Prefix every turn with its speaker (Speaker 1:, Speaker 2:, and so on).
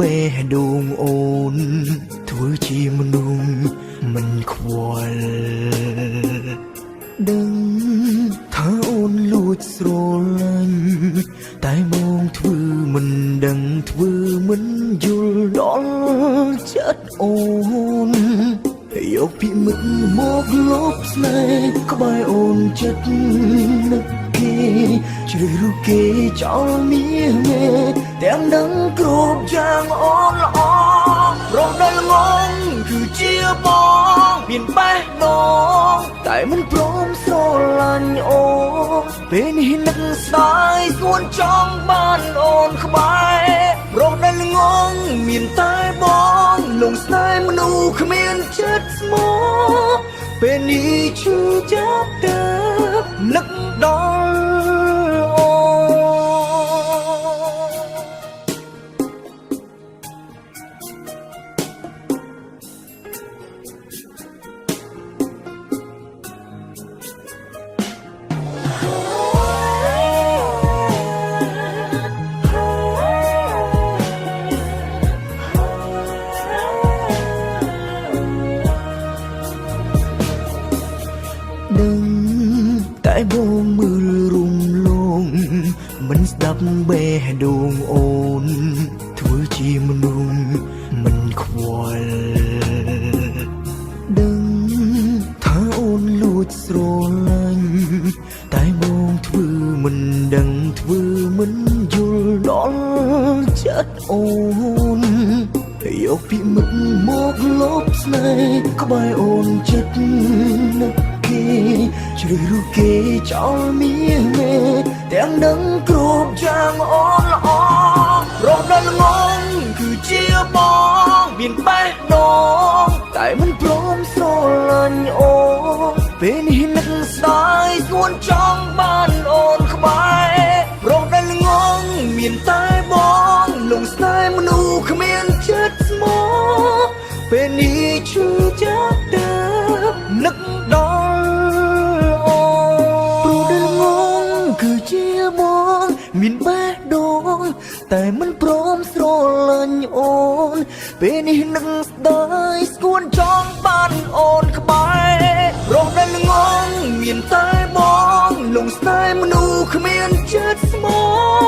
Speaker 1: បេះដូងអូនធ្វើជាមនុស្សមិនខ្វល់ដឹងថាអូនលួចស្រឡាញ់តែមកធ្វើមិនដឹងធ្វើមិនយល់ដល់ចិត្តអូនយកពីមុខមកលបស្នេហ៍ក្បែរអូនចិត្តនឹកគេជ្រើសរើសគេចោលមាសមេទាំងដឹងគ្រប់យ៉ាងអូនល្អរំដែលងងគឺជាបងមានបេះដូងតែមិនព្រមស្រឡាញ់អូនពេលនេះនឹកស្ដាយស្ងួនចង់បានអូនក្បែររំដែលងងមានតែបងលងស្នេហ៍មនុស្សគ្មានចិត្តស្មោះពេលនេះឈឺចាប់ទៅនឹកដល់អូដឹងតែបងមើលរុំលងមិនស្ដាប់បេះដូងអូនធ្វើជាមនុស្សមិនខ្វល់ដឹងថាអូនលួចស្រឡាញ់តែបងធ្វើមិនដឹងធ្វើមិនយល់ដល់ចិត្តអូនយកពីមុខមកលបស្នេហ៍ក្បែរអូនចិត្តនឹកគេជ្រើសរើសគេចោលមាសមេទាំងដឹងគ្រប់យ៉ាងអូនល្អរំដែលងងគឺជាបងមានបេះដូងតែមិនព្រមស្រឡាញ់អូនពេលនេះនឹកស្ដាយស្ងួនចង់បានអូនក្បែររំដែលងងមានតែបងលងស្នេហ៍មនុស្សគ្មានចិត្តស្មោះពេលនេះឈឺចាប់ទៅនឹកដល់អូព្រោះដែលងងគឺជាបងមានបេះដូងតែមិនព្រមស្រឡាញ់អូនពេលនេះនឹកស្ដាយស្គួនចង់បានអូនក្បែររងដែលងងមានតែបងលងស្នេហ៍មនុស្សគ្មានចិត្តស្មោះ